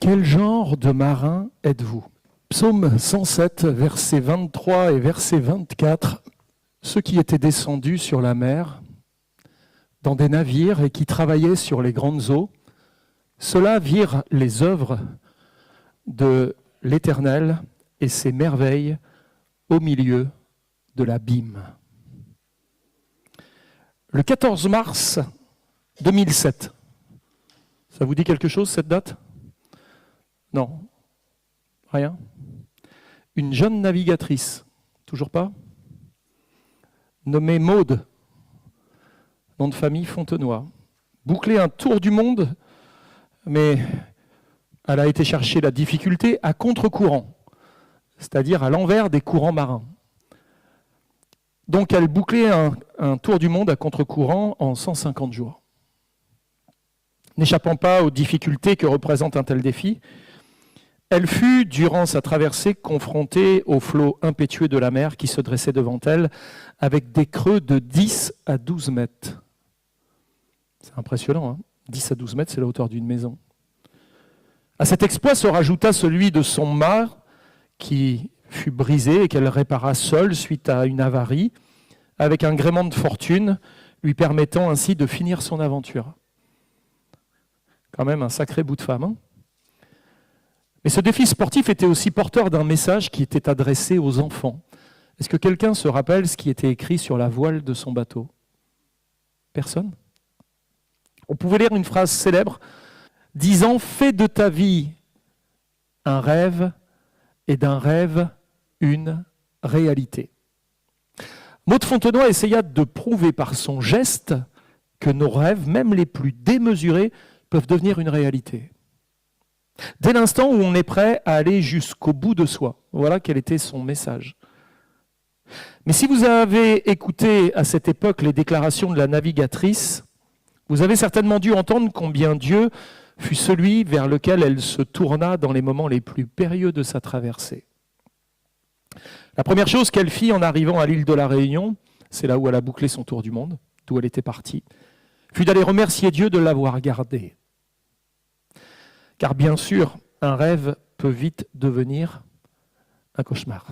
Quel genre de marin êtes-vous ? Psaume 107, versets 23 et verset 24. Ceux qui étaient descendus sur la mer, dans des navires et qui travaillaient sur les grandes eaux, ceux-là virent les œuvres de l'Éternel et ses merveilles au milieu de l'abîme. Le 14 mars 2007, ça vous dit quelque chose cette date ? Non. Rien ? Une jeune navigatrice, toujours pas ? Nommée Maude, nom de famille Fontenoy, bouclé un tour du monde, mais elle a été chercher la difficulté à contre-courant, c'est-à-dire à l'envers des courants marins. Donc elle bouclait un tour du monde à contre-courant en 150 jours. N'échappant pas aux difficultés que représente un tel défi, elle fut, durant sa traversée, confrontée aux flots impétueux de la mer qui se dressaient devant elle, avec des creux de 10 à 12 mètres. C'est impressionnant, hein ? 10 à 12 mètres, c'est la hauteur d'une maison. À cet exploit se rajouta celui de son mât, qui fut brisé et qu'elle répara seule suite à une avarie, avec un gréement de fortune, lui permettant ainsi de finir son aventure. Quand même un sacré bout de femme, hein ? Mais ce défi sportif était aussi porteur d'un message qui était adressé aux enfants. Est-ce que quelqu'un se rappelle ce qui était écrit sur la voile de son bateau ? Personne ? On pouvait lire une phrase célèbre disant « Fais de ta vie un rêve et d'un rêve une réalité ». Maude Fontenoy essaya de prouver par son geste que nos rêves, même les plus démesurés, peuvent devenir une réalité. Dès l'instant où on est prêt à aller jusqu'au bout de soi. Voilà quel était son message. Mais si vous avez écouté à cette époque les déclarations de la navigatrice, vous avez certainement dû entendre combien Dieu fut celui vers lequel elle se tourna dans les moments les plus périlleux de sa traversée. La première chose qu'elle fit en arrivant à l'île de la Réunion, c'est là où elle a bouclé son tour du monde, d'où elle était partie, fut d'aller remercier Dieu de l'avoir gardée. Car bien sûr, un rêve peut vite devenir un cauchemar.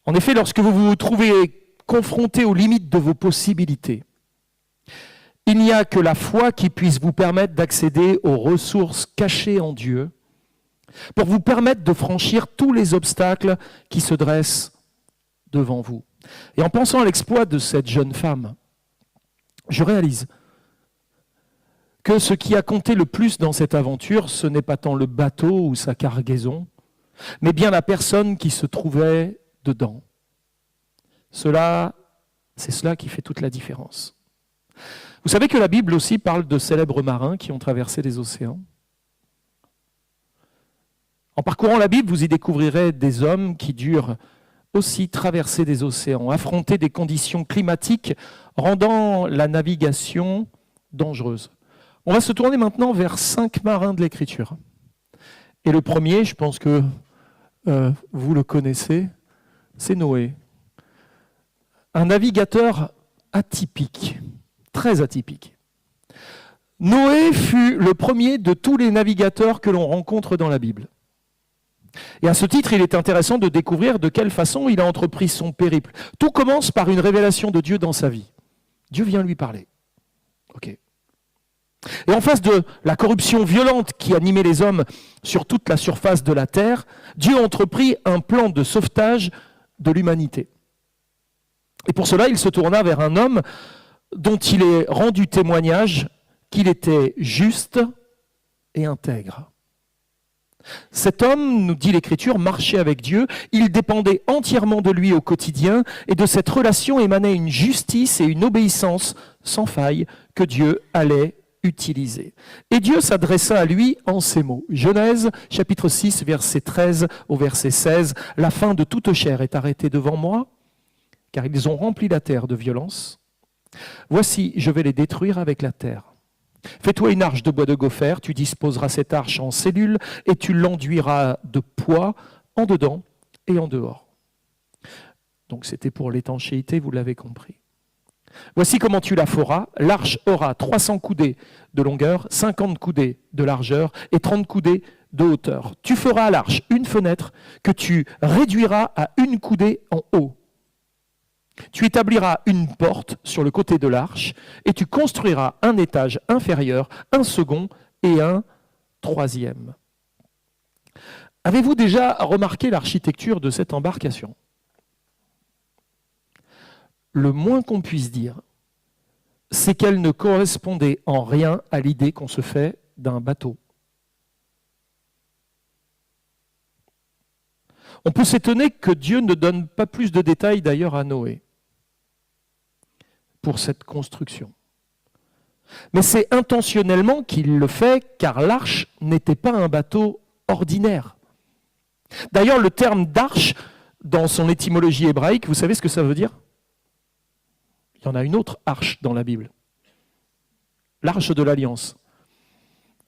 En effet, lorsque vous vous trouvez confronté aux limites de vos possibilités, il n'y a que la foi qui puisse vous permettre d'accéder aux ressources cachées en Dieu pour vous permettre de franchir tous les obstacles qui se dressent devant vous. Et en pensant à l'exploit de cette jeune femme, je réalise que ce qui a compté le plus dans cette aventure, ce n'est pas tant le bateau ou sa cargaison, mais bien la personne qui se trouvait dedans. C'est cela qui fait toute la différence. Vous savez que la Bible aussi parle de célèbres marins qui ont traversé les océans. En parcourant la Bible, vous y découvrirez des hommes qui durent aussi traverser des océans, affronter des conditions climatiques rendant la navigation dangereuse. On va se tourner maintenant vers 5 marins de l'Écriture. Et le premier, je pense que vous le connaissez, c'est Noé. Un navigateur atypique, très atypique. Noé fut le premier de tous les navigateurs que l'on rencontre dans la Bible. Et à ce titre, il est intéressant de découvrir de quelle façon il a entrepris son périple. Tout commence par une révélation de Dieu dans sa vie. Dieu vient lui parler. Ok. Et en face de la corruption violente qui animait les hommes sur toute la surface de la terre, Dieu entreprit un plan de sauvetage de l'humanité. Et pour cela, il se tourna vers un homme dont il est rendu témoignage qu'il était juste et intègre. Cet homme, nous dit l'Écriture, marchait avec Dieu, il dépendait entièrement de lui au quotidien, et de cette relation émanait une justice et une obéissance sans faille que Dieu allait utiliser. Et Dieu s'adressa à lui en ces mots. Genèse, chapitre 6, verset 13 au verset 16. « La fin de toute chair est arrêtée devant moi, car ils ont rempli la terre de violence. Voici, je vais les détruire avec la terre. Fais-toi une arche de bois de gopher, tu disposeras cette arche en cellules et tu l'enduiras de poids en dedans et en dehors. » Donc c'était pour l'étanchéité, vous l'avez compris. Voici comment tu la feras. L'arche aura 300 coudées de longueur, 50 coudées de largeur et 30 coudées de hauteur. Tu feras à l'arche une fenêtre que tu réduiras à une coudée en haut. Tu établiras une porte sur le côté de l'arche et tu construiras un étage inférieur, un second et un troisième. Avez-vous déjà remarqué l'architecture de cette embarcation ? Le moins qu'on puisse dire, c'est qu'elle ne correspondait en rien à l'idée qu'on se fait d'un bateau. On peut s'étonner que Dieu ne donne pas plus de détails d'ailleurs à Noé pour cette construction. Mais c'est intentionnellement qu'il le fait, car l'arche n'était pas un bateau ordinaire. D'ailleurs, le terme d'arche, dans son étymologie hébraïque, vous savez ce que ça veut dire ? Il y en a une autre arche dans la Bible. L'arche de l'Alliance.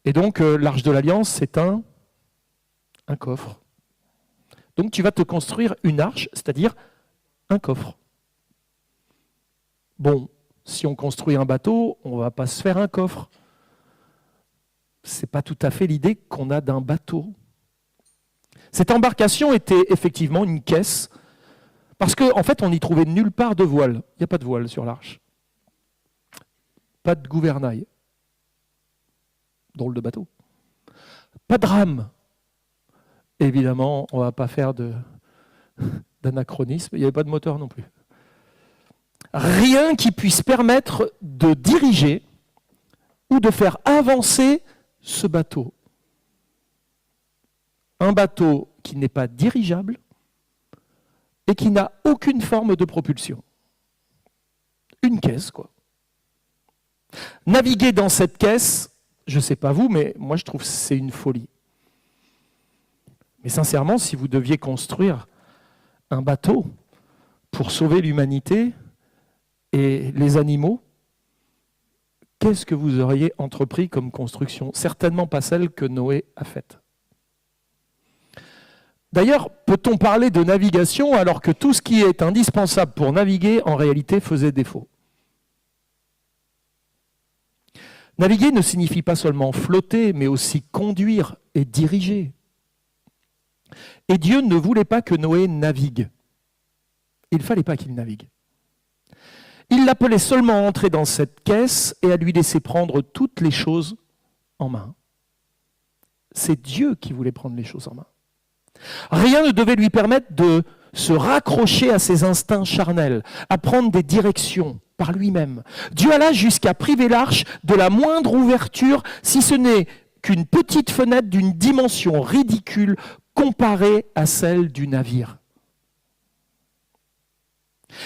Et donc, l'arche de l'Alliance, c'est un coffre. Donc, tu vas te construire une arche, c'est-à-dire un coffre. Bon, si on construit un bateau, on ne va pas se faire un coffre. Ce n'est pas tout à fait l'idée qu'on a d'un bateau. Cette embarcation était effectivement une caisse, parce qu'en fait, on n'y trouvait nulle part de voile. Il n'y a pas de voile sur l'arche. Pas de gouvernail. Drôle de bateau. Pas de rame. Évidemment, on ne va pas faire d'anachronisme. Il n'y avait pas de moteur non plus. Rien qui puisse permettre de diriger ou de faire avancer ce bateau. Un bateau qui n'est pas dirigeable et qui n'a aucune forme de propulsion. Une caisse, quoi. Naviguer dans cette caisse, je ne sais pas vous, mais moi je trouve que c'est une folie. Mais sincèrement, si vous deviez construire un bateau pour sauver l'humanité et les animaux, qu'est-ce que vous auriez entrepris comme construction ? Certainement pas celle que Noé a faite. D'ailleurs, peut-on parler de navigation alors que tout ce qui est indispensable pour naviguer, en réalité, faisait défaut ? Naviguer ne signifie pas seulement flotter, mais aussi conduire et diriger. Et Dieu ne voulait pas que Noé navigue. Il ne fallait pas qu'il navigue. Il l'appelait seulement à entrer dans cette caisse et à lui laisser prendre toutes les choses en main. C'est Dieu qui voulait prendre les choses en main. Rien ne devait lui permettre de se raccrocher à ses instincts charnels, à prendre des directions par lui-même. Dieu alla jusqu'à priver l'arche de la moindre ouverture, si ce n'est qu'une petite fenêtre d'une dimension ridicule comparée à celle du navire.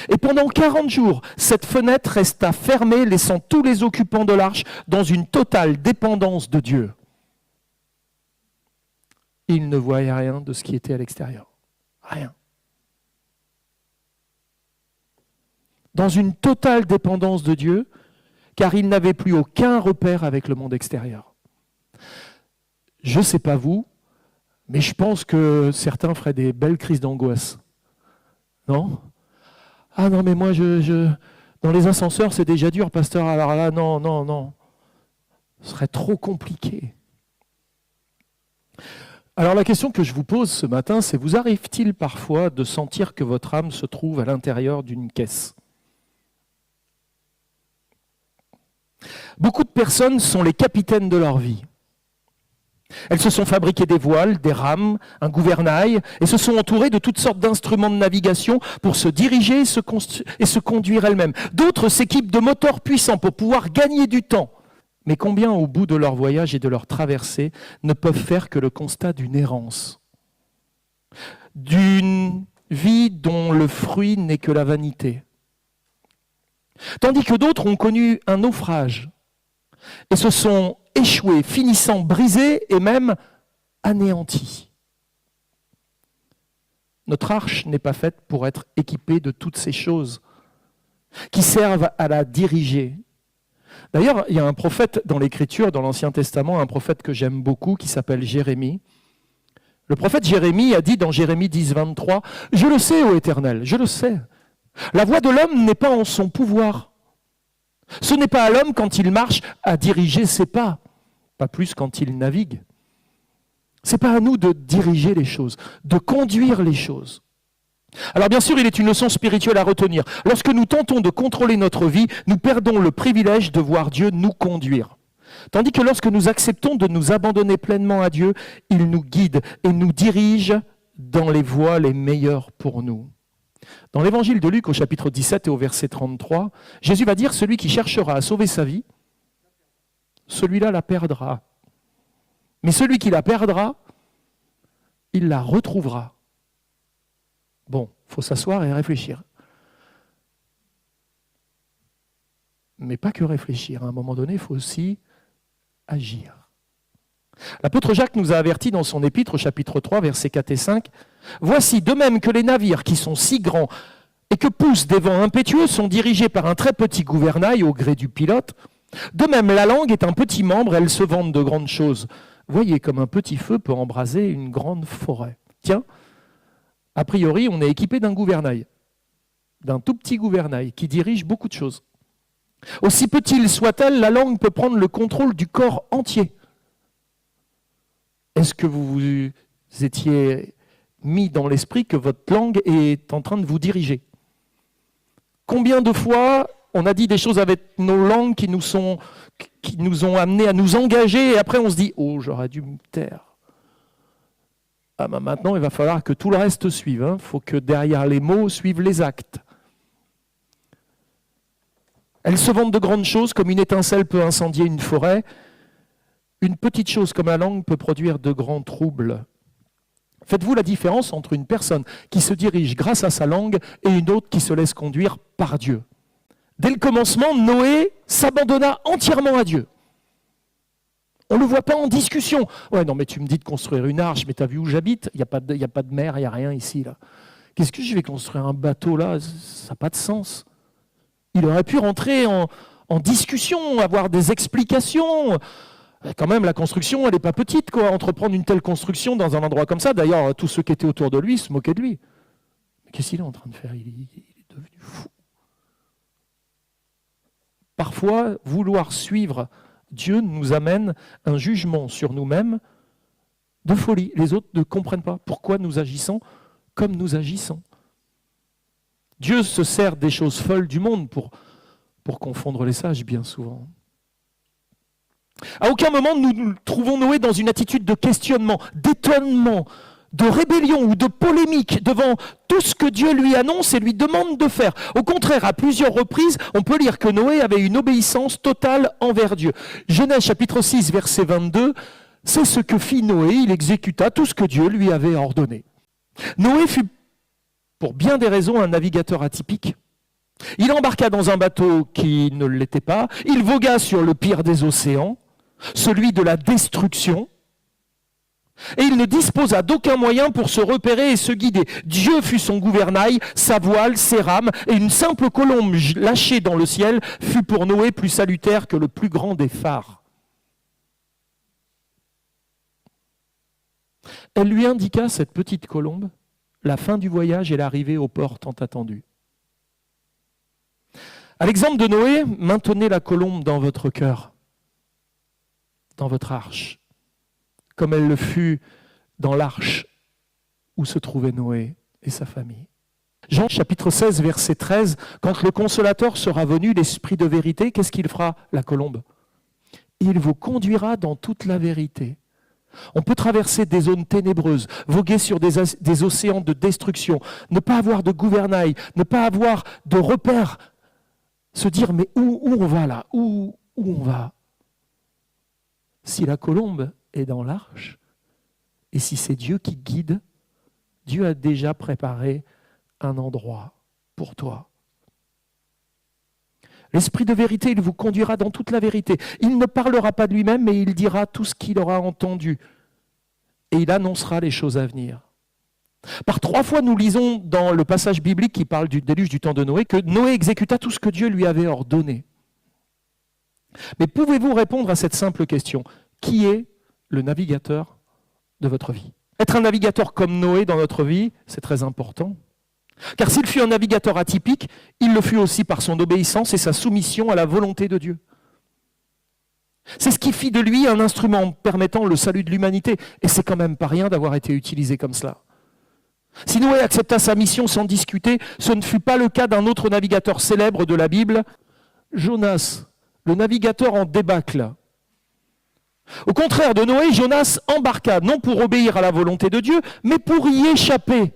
Et pendant 40 jours, cette fenêtre resta fermée, laissant tous les occupants de l'arche dans une totale dépendance de Dieu. Ils ne voyaient rien de ce qui était à l'extérieur. Rien. Dans une totale dépendance de Dieu, car ils n'avaient plus aucun repère avec le monde extérieur. Je ne sais pas vous, mais je pense que certains feraient des belles crises d'angoisse. Non ? Ah non, mais moi, dans les ascenseurs, c'est déjà dur, pasteur. Alors là, non. Ce serait trop compliqué. Alors la question que je vous pose ce matin, c'est: vous arrive-t-il parfois de sentir que votre âme se trouve à l'intérieur d'une caisse ? Beaucoup de personnes sont les capitaines de leur vie. Elles se sont fabriquées des voiles, des rames, un gouvernail, et se sont entourées de toutes sortes d'instruments de navigation pour se diriger et se conduire elles-mêmes. D'autres s'équipent de moteurs puissants pour pouvoir gagner du temps. Mais combien, au bout de leur voyage et de leur traversée, ne peuvent faire que le constat d'une errance, d'une vie dont le fruit n'est que la vanité. Tandis que d'autres ont connu un naufrage et se sont échoués, finissant brisés et même anéantis. Notre arche n'est pas faite pour être équipée de toutes ces choses qui servent à la diriger. D'ailleurs, il y a un prophète dans l'Écriture, dans l'Ancien Testament, un prophète que j'aime beaucoup, qui s'appelle Jérémie. Le prophète Jérémie a dit dans Jérémie 10, 23, « Je le sais, ô Éternel, je le sais. La voix de l'homme n'est pas en son pouvoir, Ce n'est pas à l'homme quand il marche à diriger ses pas, pas plus quand il navigue. Ce n'est pas à nous de diriger les choses, de conduire les choses. Alors bien sûr, il est une leçon spirituelle à retenir. Lorsque nous tentons de contrôler notre vie, nous perdons le privilège de voir Dieu nous conduire. Tandis que lorsque nous acceptons de nous abandonner pleinement à Dieu, il nous guide et nous dirige dans les voies les meilleures pour nous. Dans l'évangile de Luc, au chapitre 17 et au verset 33, Jésus va dire « Celui qui cherchera à sauver sa vie, celui-là la perdra. Mais celui qui la perdra, il la retrouvera. » Bon, il faut s'asseoir et réfléchir. Mais pas que réfléchir. À un moment donné, il faut aussi agir. L'apôtre Jacques nous a avertis dans son épître, au chapitre 3, versets 4 et 5, « Voici, de même que les navires qui sont si grands et que poussent des vents impétueux sont dirigés par un très petit gouvernail au gré du pilote, de même la langue est un petit membre, elle se vante de grandes choses. Voyez comme un petit feu peut embraser une grande forêt. » Tiens, a priori, on est équipé d'un gouvernail, d'un tout petit gouvernail qui dirige beaucoup de choses. Aussi petite soit-elle, la langue peut prendre le contrôle du corps entier. Est-ce que vous vous étiez mis dans l'esprit que votre langue est en train de vous diriger? Combien de fois on a dit des choses avec nos langues qui nous ont amenés à nous engager et après on se dit « Oh, j'aurais dû me taire ». Ah ben maintenant, il va falloir que tout le reste suive. Il faut que derrière les mots suivent les actes. Elles se vantent de grandes choses, comme une étincelle peut incendier une forêt. Une petite chose comme la langue peut produire de grands troubles. Faites-vous la différence entre une personne qui se dirige grâce à sa langue et une autre qui se laisse conduire par Dieu. Dès le commencement, Noé s'abandonna entièrement à Dieu. On ne le voit pas en discussion. Ouais, non, mais tu me dis de construire une arche, mais tu as vu où j'habite? Il n'y a pas de mer, il n'y a rien ici. Là. Qu'est-ce que je vais construire un bateau là? Ça n'a pas de sens. Il aurait pu rentrer en discussion, avoir des explications. Quand même, la construction, elle n'est pas petite, quoi. Entreprendre une telle construction dans un endroit comme ça. D'ailleurs, tous ceux qui étaient autour de lui se moquaient de lui. Mais qu'est-ce qu'il est en train de faire? Il est devenu fou. Parfois, vouloir suivre Dieu nous amène un jugement sur nous-mêmes de folie. Les autres ne comprennent pas pourquoi nous agissons comme nous agissons. Dieu se sert des choses folles du monde pour confondre les sages, bien souvent. À aucun moment nous trouvons Noé dans une attitude de questionnement, d'étonnement, de rébellion ou de polémique devant tout ce que Dieu lui annonce et lui demande de faire. Au contraire, à plusieurs reprises, on peut lire que Noé avait une obéissance totale envers Dieu. Genèse chapitre 6, verset 22, c'est ce que fit Noé, il exécuta tout ce que Dieu lui avait ordonné. Noé fut, pour bien des raisons, un navigateur atypique. Il embarqua dans un bateau qui ne l'était pas, il vogua sur le pire des océans, celui de la destruction, et il ne disposa d'aucun moyen pour se repérer et se guider. Dieu fut son gouvernail, sa voile, ses rames, et une simple colombe lâchée dans le ciel fut pour Noé plus salutaire que le plus grand des phares. Elle lui indiqua, cette petite colombe, la fin du voyage et l'arrivée au port tant attendu. À l'exemple de Noé, maintenez la colombe dans votre cœur, dans votre arche, comme elle le fut dans l'arche où se trouvaient Noé et sa famille. Jean chapitre 16, verset 13, quand le consolateur sera venu, l'esprit de vérité, qu'est-ce qu'il fera, la colombe? Il vous conduira dans toute la vérité. On peut traverser des zones ténébreuses, voguer sur des océans de destruction, ne pas avoir de gouvernail, ne pas avoir de repères, se dire mais où on va là, où on va? Si la colombe est dans l'arche, et si c'est Dieu qui guide, Dieu a déjà préparé un endroit pour toi. L'esprit de vérité, il vous conduira dans toute la vérité. Il ne parlera pas de lui-même, mais il dira tout ce qu'il aura entendu. Et il annoncera les choses à venir. Par 3 fois, nous lisons dans le passage biblique qui parle du déluge du temps de Noé, que Noé exécuta tout ce que Dieu lui avait ordonné. Mais pouvez-vous répondre à cette simple question? Qui est le navigateur de votre vie? Être un navigateur comme Noé dans notre vie, c'est très important. Car s'il fut un navigateur atypique, il le fut aussi par son obéissance et sa soumission à la volonté de Dieu. C'est ce qui fit de lui un instrument permettant le salut de l'humanité. Et c'est quand même pas rien d'avoir été utilisé comme cela. Si Noé accepta sa mission sans discuter, ce ne fut pas le cas d'un autre navigateur célèbre de la Bible, Jonas, le navigateur en débâcle. Au contraire de Noé, Jonas embarqua non pour obéir à la volonté de Dieu, mais pour y échapper.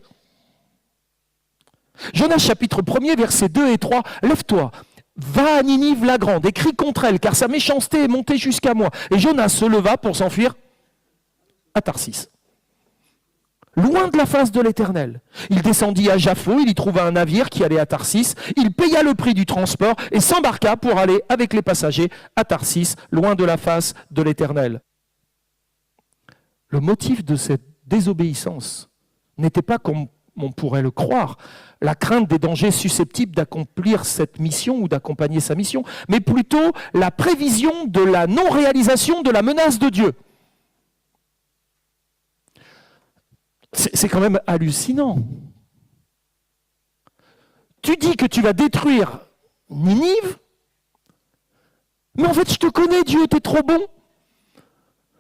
Jonas chapitre 1er, versets 2 et 3, « Lève-toi, va à Ninive la grande, et crie contre elle, car sa méchanceté est montée jusqu'à moi. » Et Jonas se leva pour s'enfuir à Tarsis, loin de la face de l'Éternel. Il descendit à Jaffo, il y trouva un navire qui allait à Tarsis, il paya le prix du transport et s'embarqua pour aller avec les passagers à Tarsis, loin de la face de l'Éternel. Le motif de cette désobéissance n'était pas, comme on pourrait le croire, la crainte des dangers susceptibles d'accomplir cette mission ou d'accompagner sa mission, mais plutôt la prévision de la non-réalisation de la menace de Dieu. C'est quand même hallucinant. Tu dis que tu vas détruire Ninive, mais en fait je te connais Dieu, tu es trop bon.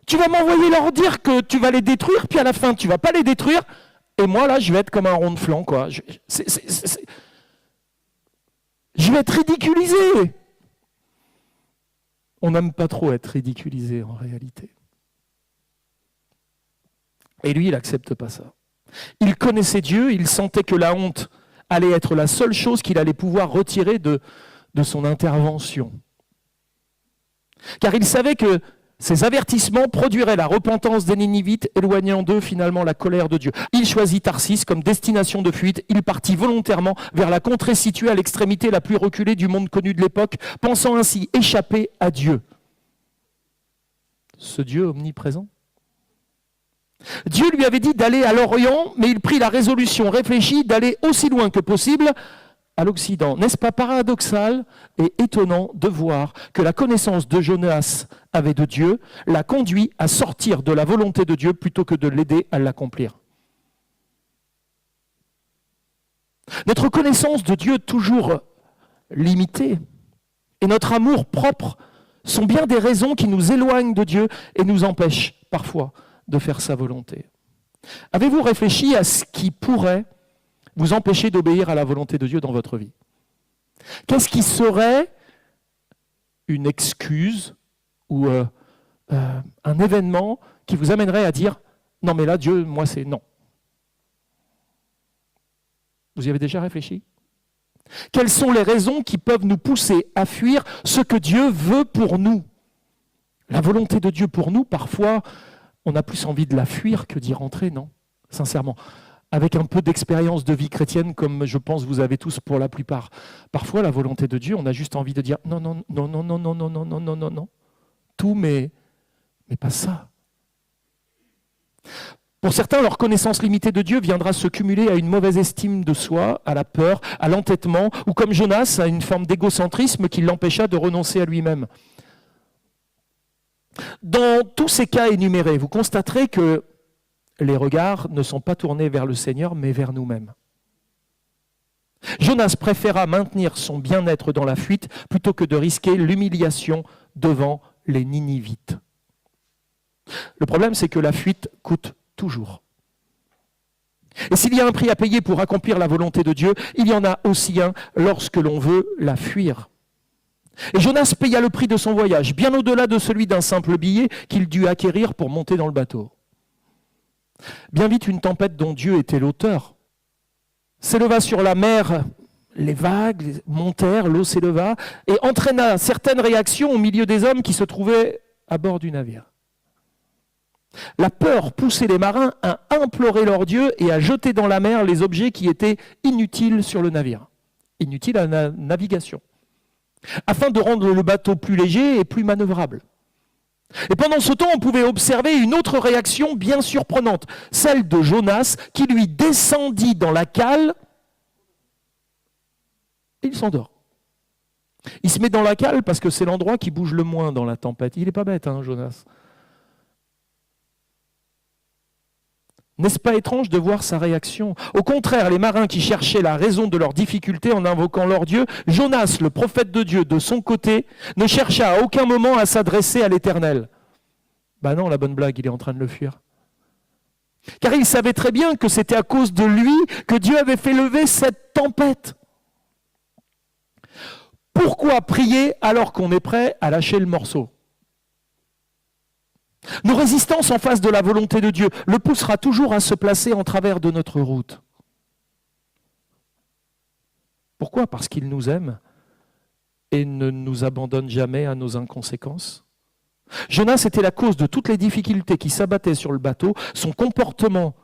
Tu vas m'envoyer leur dire que tu vas les détruire, puis à la fin tu ne vas pas les détruire, et moi là je vais être comme un rond de flanc, quoi. Je vais être ridiculisé. On n'aime pas trop être ridiculisé en réalité. Et lui, il n'accepte pas ça. Il connaissait Dieu, il sentait que la honte allait être la seule chose qu'il allait pouvoir retirer de son intervention. Car il savait que ces avertissements produiraient la repentance des Ninivites, éloignant d'eux finalement la colère de Dieu. Il choisit Tarsis comme destination de fuite. Il partit volontairement vers la contrée située à l'extrémité la plus reculée du monde connu de l'époque, pensant ainsi échapper à Dieu. Ce Dieu omniprésent. Dieu lui avait dit d'aller à l'Orient, mais il prit la résolution réfléchie d'aller aussi loin que possible à l'Occident. N'est-ce pas paradoxal et étonnant de voir que la connaissance de Jonas avait de Dieu l'a conduit à sortir de la volonté de Dieu plutôt que de l'aider à l'accomplir. Notre connaissance de Dieu toujours limitée et notre amour propre sont bien des raisons qui nous éloignent de Dieu et nous empêchent parfois de faire sa volonté. Avez-vous réfléchi à ce qui pourrait vous empêcher d'obéir à la volonté de Dieu dans votre vie? Qu'est-ce qui serait une excuse ou un événement qui vous amènerait à dire « Non mais là, Dieu, moi c'est non ». Vous y avez déjà réfléchi? Quelles sont les raisons qui peuvent nous pousser à fuir ce que Dieu veut pour nous? La volonté de Dieu pour nous, parfois, on a plus envie de la fuir que d'y rentrer, non? Sincèrement. Avec un peu d'expérience de vie chrétienne, comme je pense vous avez tous pour la plupart. Parfois, la volonté de Dieu, on a juste envie de dire non, non, non, non, non, non, non, non, non, non, non, non. Tout, mais pas ça. Pour certains, leur connaissance limitée de Dieu viendra se cumuler à une mauvaise estime de soi, à la peur, à l'entêtement, ou comme Jonas, à une forme d'égocentrisme qui l'empêcha de renoncer à lui-même. Dans tous ces cas énumérés, vous constaterez que les regards ne sont pas tournés vers le Seigneur, mais vers nous-mêmes. Jonas préféra maintenir son bien-être dans la fuite plutôt que de risquer l'humiliation devant les Ninivites. Le problème, c'est que la fuite coûte toujours. Et s'il y a un prix à payer pour accomplir la volonté de Dieu, il y en a aussi un lorsque l'on veut la fuir. Et Jonas paya le prix de son voyage, bien au-delà de celui d'un simple billet qu'il dut acquérir pour monter dans le bateau. Bien vite, une tempête dont Dieu était l'auteur s'éleva sur la mer, les vagues montèrent, l'eau s'éleva et entraîna certaines réactions au milieu des hommes qui se trouvaient à bord du navire. La peur poussait les marins à implorer leur Dieu et à jeter dans la mer les objets qui étaient inutiles sur le navire, inutiles à la navigation, afin de rendre le bateau plus léger et plus manœuvrable. Et pendant ce temps, on pouvait observer une autre réaction bien surprenante, celle de Jonas qui lui descendit dans la cale et il s'endort. Il se met dans la cale parce que c'est l'endroit qui bouge le moins dans la tempête. Il n'est pas bête, hein, Jonas. N'est-ce pas étrange de voir sa réaction? Au contraire, les marins qui cherchaient la raison de leurs difficultés en invoquant leur Dieu, Jonas, le prophète de Dieu, de son côté, ne chercha à aucun moment à s'adresser à l'Éternel. Ben non, la bonne blague, il est en train de le fuir. Car il savait très bien que c'était à cause de lui que Dieu avait fait lever cette tempête. Pourquoi prier alors qu'on est prêt à lâcher le morceau? Nos résistances en face de la volonté de Dieu le poussera toujours à se placer en travers de notre route. Pourquoi? Parce qu'il nous aime et ne nous abandonne jamais à nos inconséquences. Jonas était la cause de toutes les difficultés qui s'abattaient sur le bateau. Son comportement,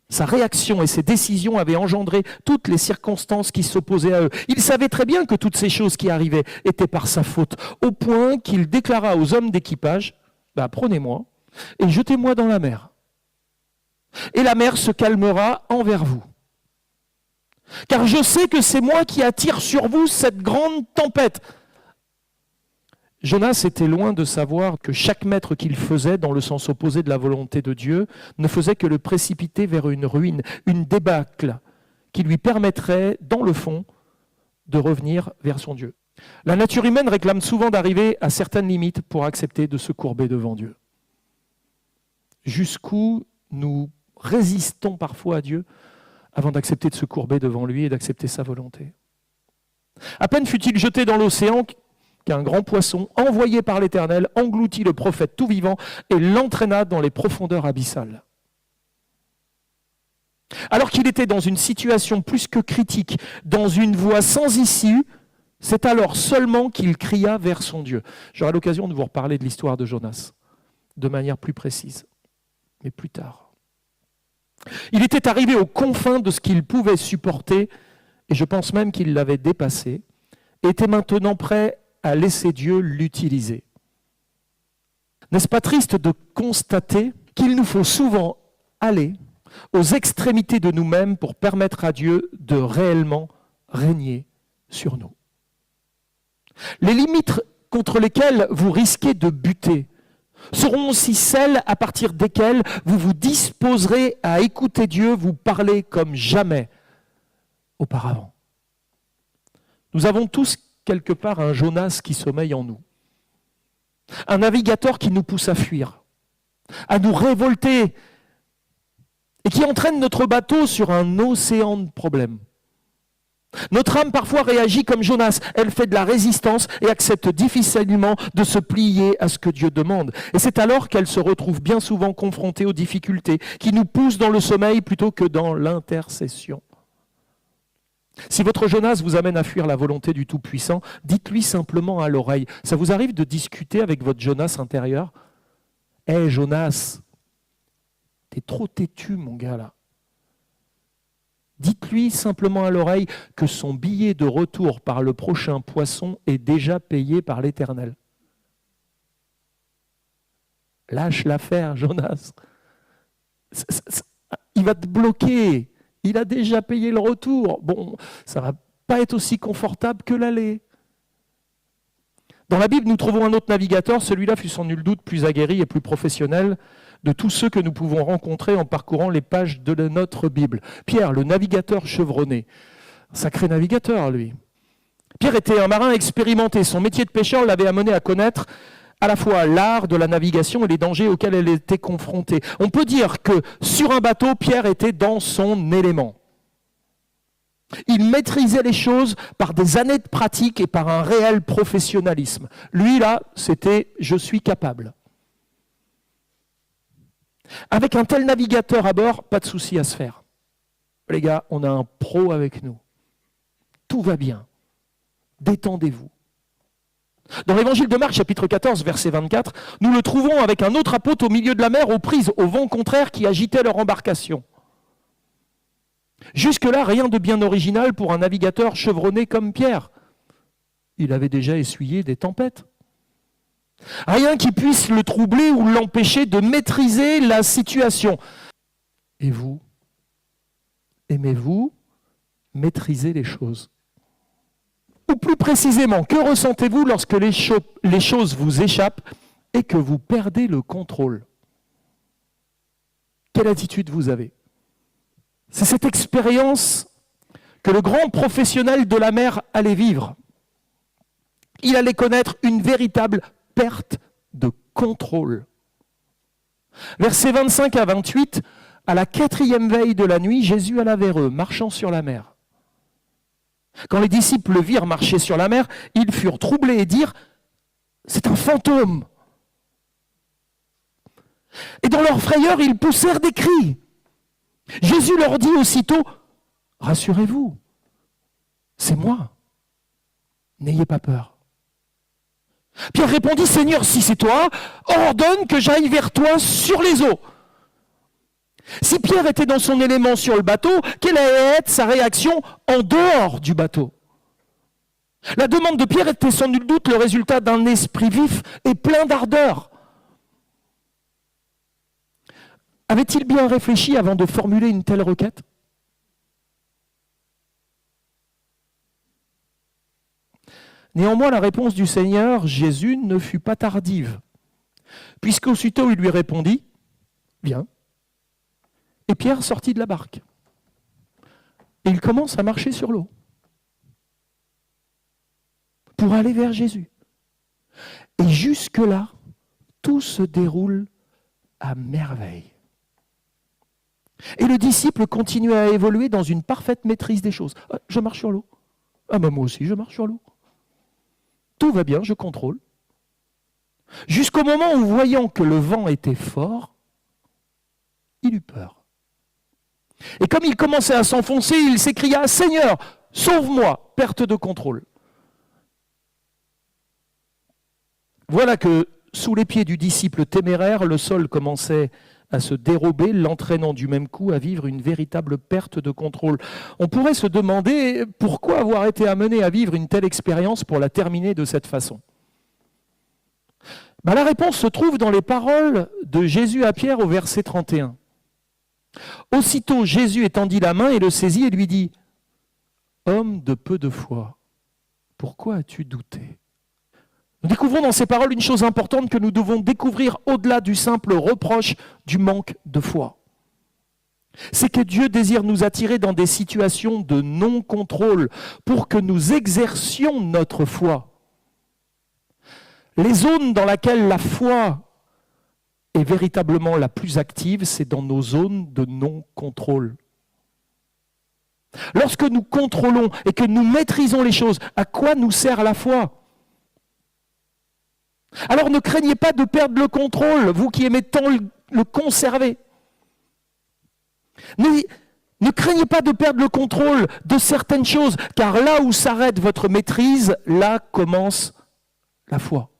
sa réaction et ses décisions avaient engendré toutes les circonstances qui s'opposaient à eux. Il savait très bien que toutes ces choses qui arrivaient étaient par sa faute, au point qu'il déclara aux hommes d'équipage: prenez-moi et jetez-moi dans la mer. Et la mer se calmera envers vous. Car je sais que c'est moi qui attire sur vous cette grande tempête. Jonas était loin de savoir que chaque mètre qu'il faisait dans le sens opposé de la volonté de Dieu ne faisait que le précipiter vers une ruine, une débâcle qui lui permettrait, dans le fond, de revenir vers son Dieu. La nature humaine réclame souvent d'arriver à certaines limites pour accepter de se courber devant Dieu. Jusqu'où nous résistons parfois à Dieu avant d'accepter de se courber devant lui et d'accepter sa volonté. À peine fut-il jeté dans l'océan qu'un grand poisson, envoyé par l'Éternel, engloutit le prophète tout vivant et l'entraîna dans les profondeurs abyssales. Alors qu'il était dans une situation plus que critique, dans une voie sans issue, c'est alors seulement qu'il cria vers son Dieu. J'aurai l'occasion de vous reparler de l'histoire de Jonas, de manière plus précise, mais plus tard. Il était arrivé aux confins de ce qu'il pouvait supporter, et je pense même qu'il l'avait dépassé, et était maintenant prêt à laisser Dieu l'utiliser. N'est-ce pas triste de constater qu'il nous faut souvent aller aux extrémités de nous-mêmes pour permettre à Dieu de réellement régner sur nous? Les limites contre lesquelles vous risquez de buter seront aussi celles à partir desquelles vous vous disposerez à écouter Dieu vous parler comme jamais auparavant. Nous avons tous quelque part un Jonas qui sommeille en nous. Un navigateur qui nous pousse à fuir, à nous révolter et qui entraîne notre bateau sur un océan de problèmes. Notre âme parfois réagit comme Jonas, elle fait de la résistance et accepte difficilement de se plier à ce que Dieu demande. Et c'est alors qu'elle se retrouve bien souvent confrontée aux difficultés qui nous poussent dans le sommeil plutôt que dans l'intercession. Si votre Jonas vous amène à fuir la volonté du Tout-Puissant, dites-lui simplement à l'oreille. Ça vous arrive de discuter avec votre Jonas intérieur? « Hé Jonas, t'es trop têtu mon gars là. » Dites-lui simplement à l'oreille que son billet de retour par le prochain poisson est déjà payé par l'Éternel. Lâche l'affaire, Jonas. Il va te bloquer. Il a déjà payé le retour. Bon, ça ne va pas être aussi confortable que l'aller. Dans la Bible, nous trouvons un autre navigateur. Celui-là fut sans nul doute plus aguerri et plus professionnel de tous ceux que nous pouvons rencontrer en parcourant les pages de notre Bible. Pierre, le navigateur chevronné. Sacré navigateur, lui. Pierre était un marin expérimenté. Son métier de pêcheur l'avait amené à connaître à la fois l'art de la navigation et les dangers auxquels elle était confrontée. On peut dire que sur un bateau, Pierre était dans son élément. Il maîtrisait les choses par des années de pratique et par un réel professionnalisme. Lui, là, c'était « je suis capable ». Avec un tel navigateur à bord, pas de souci à se faire. Les gars, on a un pro avec nous. Tout va bien. Détendez-vous. Dans l'évangile de Marc, chapitre 14, verset 24, nous le trouvons avec un autre apôtre au milieu de la mer, aux prises au vent contraire qui agitait leur embarcation. Jusque-là, rien de bien original pour un navigateur chevronné comme Pierre. Il avait déjà essuyé des tempêtes. Rien qui puisse le troubler ou l'empêcher de maîtriser la situation. Et vous, aimez-vous maîtriser les choses? Ou plus précisément, que ressentez-vous lorsque les choses vous échappent et que vous perdez le contrôle? quelle attitude vous avez? C'est cette expérience que le grand professionnel de la mer allait vivre. Il allait connaître une véritable perte de contrôle. Versets 25 à 28, à la 4e veille de la nuit, Jésus alla vers eux, marchant sur la mer. Quand les disciples le virent marcher sur la mer, ils furent troublés et dirent « C'est un fantôme !» Et dans leur frayeur, ils poussèrent des cris. Jésus leur dit aussitôt « Rassurez-vous, c'est moi, n'ayez pas peur. » Pierre répondit « Seigneur, si c'est toi, ordonne que j'aille vers toi sur les eaux. » Si Pierre était dans son élément sur le bateau, quelle allait être sa réaction en dehors du bateau? La demande de Pierre était sans nul doute le résultat d'un esprit vif et plein d'ardeur. Avait-il bien réfléchi avant de formuler une telle requête? Néanmoins, la réponse du Seigneur Jésus ne fut pas tardive, puisqu'aussitôt il lui répondit « Viens ». Et Pierre sortit de la barque. Et il commence à marcher sur l'eau pour aller vers Jésus. Et jusque-là, tout se déroule à merveille. Et le disciple continue à évoluer dans une parfaite maîtrise des choses. Ah, je marche sur l'eau. Ah, ben moi aussi, je marche sur l'eau. Tout va bien, je contrôle. Jusqu'au moment où, voyant que le vent était fort, il eut peur. Et comme il commençait à s'enfoncer, il s'écria « Seigneur, sauve-moi !» Perte de contrôle. Voilà que, sous les pieds du disciple téméraire, le sol commençait à se dérober, l'entraînant du même coup à vivre une véritable perte de contrôle. On pourrait se demander pourquoi avoir été amené à vivre une telle expérience pour la terminer de cette façon. La réponse se trouve dans les paroles de Jésus à Pierre au verset 31. Aussitôt Jésus étendit la main et le saisit et lui dit « Homme de peu de foi, pourquoi as-tu douté ?» Nous découvrons dans ces paroles une chose importante que nous devons découvrir au-delà du simple reproche du manque de foi. C'est que Dieu désire nous attirer dans des situations de non-contrôle pour que nous exercions notre foi. Les zones dans lesquelles la foi est véritablement la plus active, c'est dans nos zones de non-contrôle. Lorsque nous contrôlons et que nous maîtrisons les choses, à quoi nous sert la foi ? Alors ne craignez pas de perdre le contrôle, vous qui aimez tant le conserver. Ne craignez pas de perdre le contrôle de certaines choses, car là où s'arrête votre maîtrise, là commence la foi.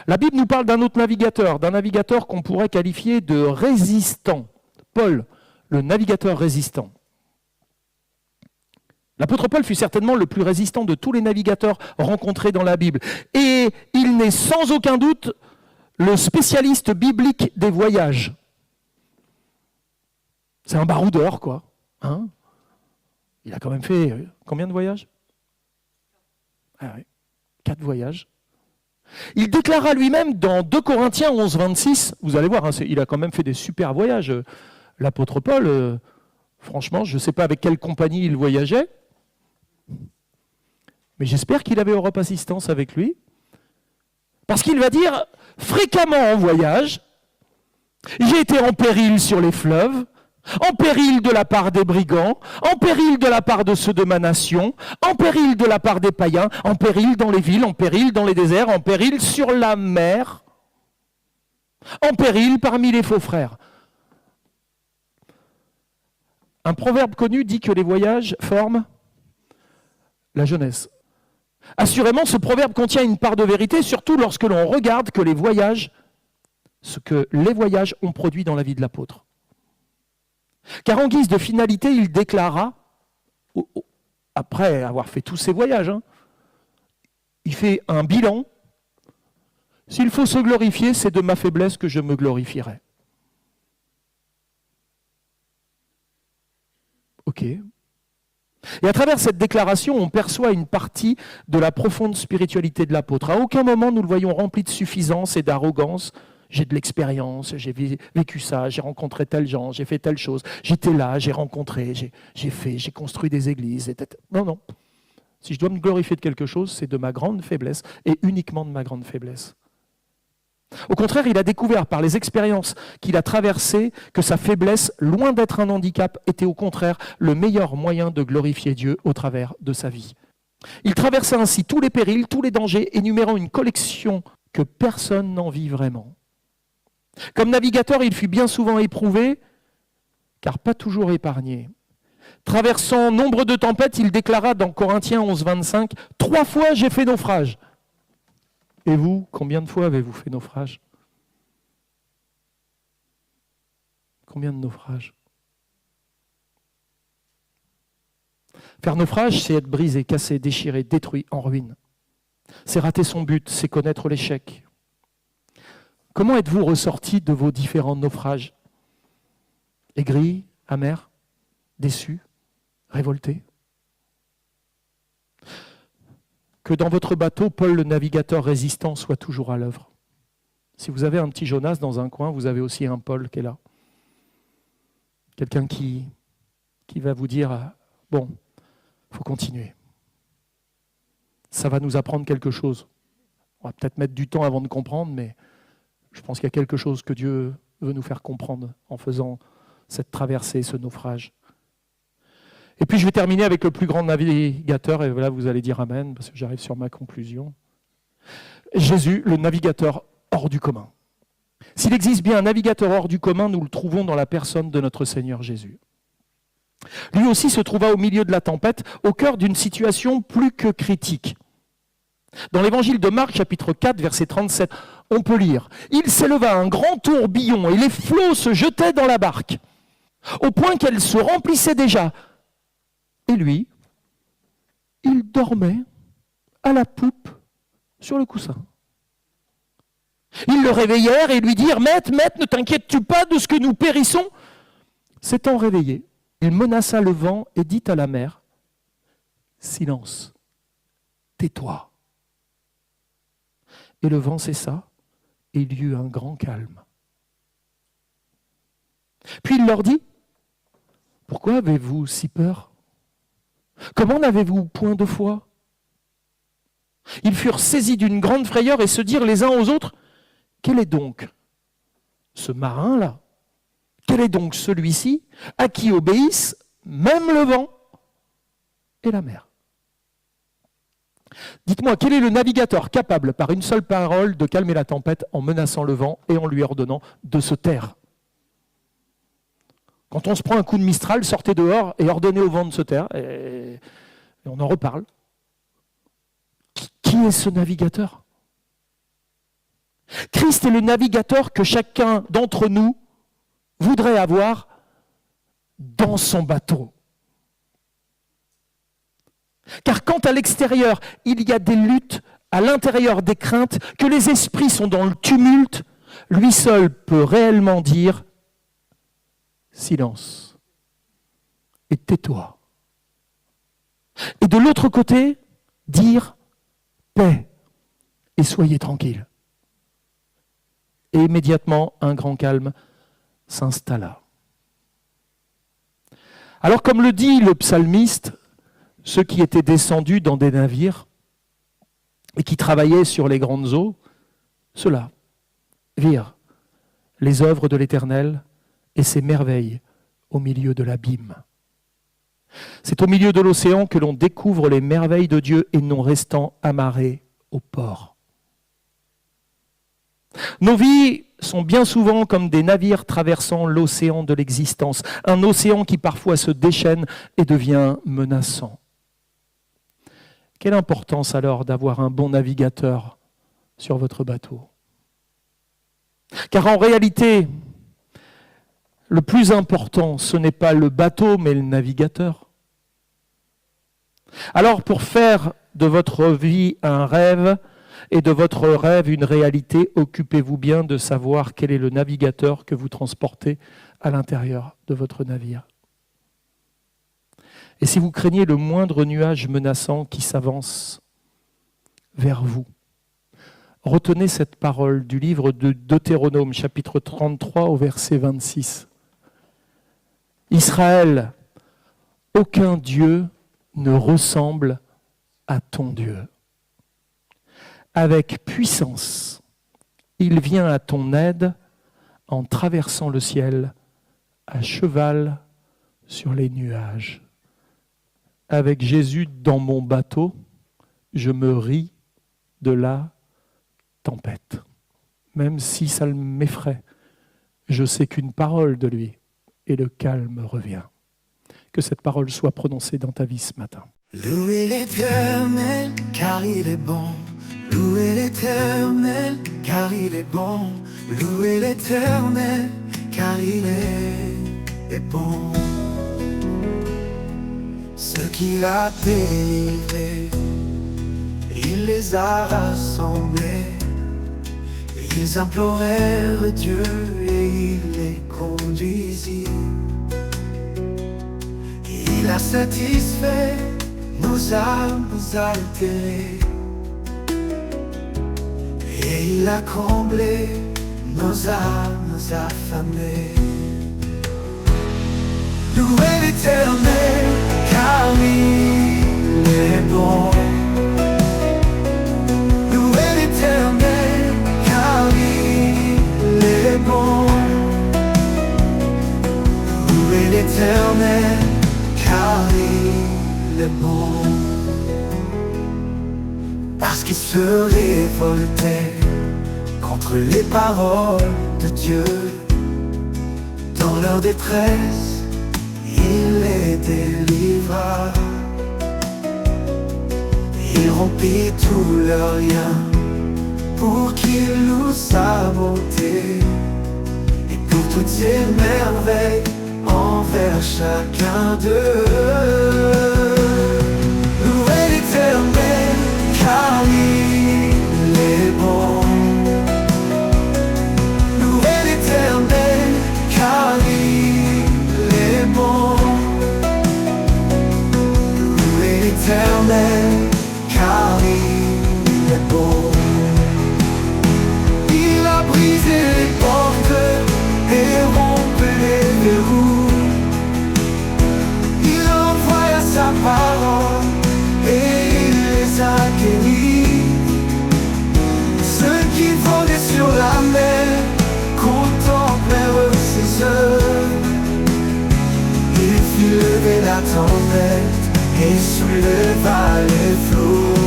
La Bible nous parle d'un autre navigateur, d'un navigateur qu'on pourrait qualifier de résistant. Paul, le navigateur résistant. L'apôtre Paul fut certainement le plus résistant de tous les navigateurs rencontrés dans la Bible. Et il n'est sans aucun doute le spécialiste biblique des voyages. C'est un baroudeur, quoi. Hein? Il a quand même fait combien de voyages? 4 voyages. Il déclara lui-même dans 2 Corinthiens 11, 26, vous allez voir, hein, il a quand même fait des super voyages. L'apôtre Paul, franchement, je ne sais pas avec quelle compagnie il voyageait, mais j'espère qu'il avait Europe Assistance avec lui, parce qu'il va dire, fréquemment en voyage, j'ai été en péril sur les fleuves, en péril de la part des brigands, en péril de la part de ceux de ma nation, en péril de la part des païens, en péril dans les villes, en péril dans les déserts, en péril sur la mer, en péril parmi les faux frères. Un proverbe connu dit que les voyages forment la jeunesse. Assurément, ce proverbe contient une part de vérité, surtout lorsque l'on regarde que ce que les voyages ont produit dans la vie de l'apôtre. Car en guise de finalité, il déclara, après avoir fait tous ses voyages, il fait un bilan. S'il faut se glorifier, c'est de ma faiblesse que je me glorifierai. Ok. Et à travers cette déclaration, on perçoit une partie de la profonde spiritualité de l'apôtre. À aucun moment nous le voyons rempli de suffisance et d'arrogance. j'ai de l'expérience, j'ai vécu ça, j'ai rencontré tels gens, j'ai fait telle chose, j'étais là, j'ai rencontré, j'ai construit des églises. Non, non. Si je dois me glorifier de quelque chose, c'est de ma grande faiblesse et uniquement de ma grande faiblesse. Au contraire, il a découvert par les expériences qu'il a traversées que sa faiblesse, loin d'être un handicap, était au contraire le meilleur moyen de glorifier Dieu au travers de sa vie. Il traversa ainsi tous les périls, tous les dangers, énumérant une collection que personne n'en vit vraiment. Comme navigateur, il fut bien souvent éprouvé, car pas toujours épargné. Traversant nombre de tempêtes, il déclara dans Corinthiens 11, 25, « 3 fois j'ai fait naufrage ». Et vous, combien de fois avez-vous fait naufrage? Combien de naufrages? Faire naufrage, c'est être brisé, cassé, déchiré, détruit, en ruine. C'est rater son but, c'est connaître l'échec. Comment êtes-vous ressorti de vos différents naufrages? Aigri, amer, déçu, révolté? Que dans votre bateau, Paul le navigateur résistant soit toujours à l'œuvre. Si vous avez un petit Jonas dans un coin, vous avez aussi un Paul qui est là. Quelqu'un qui va vous dire, bon, il faut continuer. Ça va nous apprendre quelque chose. On va peut-être mettre du temps avant de comprendre, mais je pense qu'il y a quelque chose que Dieu veut nous faire comprendre en faisant cette traversée, ce naufrage. Et puis je vais terminer avec le plus grand navigateur, et là vous allez dire Amen, parce que j'arrive sur ma conclusion. Jésus, le navigateur hors du commun. S'il existe bien un navigateur hors du commun, nous le trouvons dans la personne de notre Seigneur Jésus. Lui aussi se trouva au milieu de la tempête, au cœur d'une situation plus que critique. Dans l'évangile de Marc, chapitre 4, verset 37, on peut lire « Il s'éleva un grand tourbillon et les flots se jetaient dans la barque, au point qu'elle se remplissait déjà. Et lui, il dormait à la poupe sur le coussin. Ils le réveillèrent et lui dirent « Maître, maître, ne t'inquiètes-tu pas de ce que nous périssons ?» S'étant réveillé, il menaça le vent et dit à la mer « Silence, tais-toi. » Et le vent cessa et il y eut un grand calme. Puis il leur dit « Pourquoi avez-vous si peur ? Comment n'avez-vous point de foi ?» Ils furent saisis d'une grande frayeur et se dirent les uns aux autres « Quel est donc ce marin-là? Quel est donc celui-ci à qui obéissent même le vent et la mer ?» Dites-moi, quel est le navigateur capable par une seule parole de calmer la tempête en menaçant le vent et en lui ordonnant de se taire? Quand on se prend un coup de Mistral, sortez dehors et ordonnez au vent de se taire, et on en reparle. Qui est ce navigateur? Christ est le navigateur que chacun d'entre nous voudrait avoir dans son bateau. Car quand à l'extérieur, il y a des luttes, à l'intérieur des craintes, que les esprits sont dans le tumulte, lui seul peut réellement dire « Silence et tais-toi ». Et de l'autre côté, dire « Paix et soyez tranquilles ». Et immédiatement, un grand calme s'installa. Alors comme le dit le psalmiste, ceux qui étaient descendus dans des navires et qui travaillaient sur les grandes eaux, ceux-là virent les œuvres de l'Éternel et ses merveilles au milieu de l'abîme. C'est au milieu de l'océan que l'on découvre les merveilles de Dieu et non restant amarrés au port. Nos vies sont bien souvent comme des navires traversant l'océan de l'existence, un océan qui parfois se déchaîne et devient menaçant. Quelle importance alors d'avoir un bon navigateur sur votre bateau? Car en réalité, le plus important, ce n'est pas le bateau, mais le navigateur. Alors pour faire de votre vie un rêve et de votre rêve une réalité, occupez-vous bien de savoir quel est le navigateur que vous transportez à l'intérieur de votre navire. Et si vous craignez le moindre nuage menaçant qui s'avance vers vous, Retenez cette parole du livre de Deutéronome, chapitre 33, au verset 26. Israël, aucun Dieu ne ressemble à ton Dieu. Avec puissance, il vient à ton aide en traversant le ciel, à cheval sur les nuages. Avec Jésus dans mon bateau, je me ris de la tempête. Même si ça m'effraie, je sais qu'une parole de lui et le calme revient. Que cette parole soit prononcée dans ta vie ce matin. Louez l'Éternel, car il est bon. Louez l'Éternel, car il est bon. Louez l'Éternel, car il est bon. Ceux qu'il a délivrés, il les a rassemblés. Ils implorèrent Dieu et il les conduisit. Il a satisfait nos âmes altérées et il a comblé nos âmes affamées. Louez l'Éternel, car il est bon. Louez l'Éternel, car il est bon. Louez l'Éternel, car il est bon. Parce qu'il se révoltait contre les paroles de Dieu. Dans leur détresse, il les délivra. Il rompit tous leurs liens pour qu'il loue sa bonté et pour toutes ses merveilles envers chacun d'eux. Louez l'Éternel, car il est bon. Louez l'Éternel, car il est bon. Louez l'Éternel, car il est bon. Il a brisé les portes et rompu les verrous. Il envoya sa parole et il les a guéris. Ceux qui volaient sur la mer contemplèrent ses œuvres. Il fit lever la tempête et souleva les flots.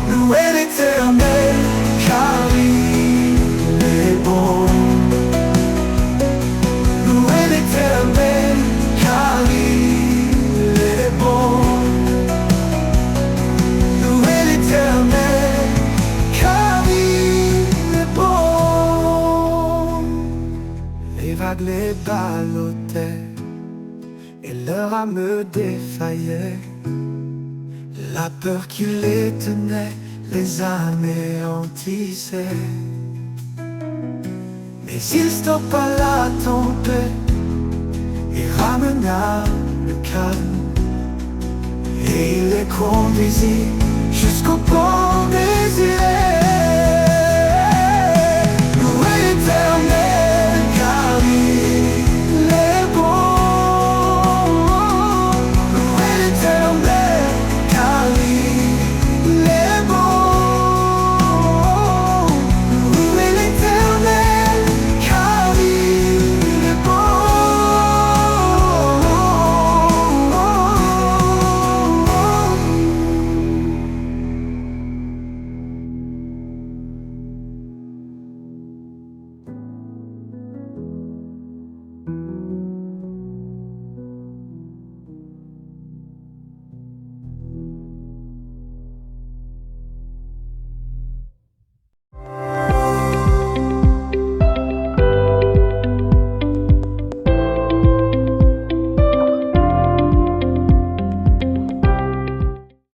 Louez l'Éternel, car il est bon. Louez l'Éternel, car il est bon. Louez l'Éternel, car il est bon. Les vagues les ballottaient et leur âme défaillait. La peur qui les tenait les anéantissait. Mais il stoppa la tempête et ramena le calme. Et il les conduisit jusqu'au port des îles.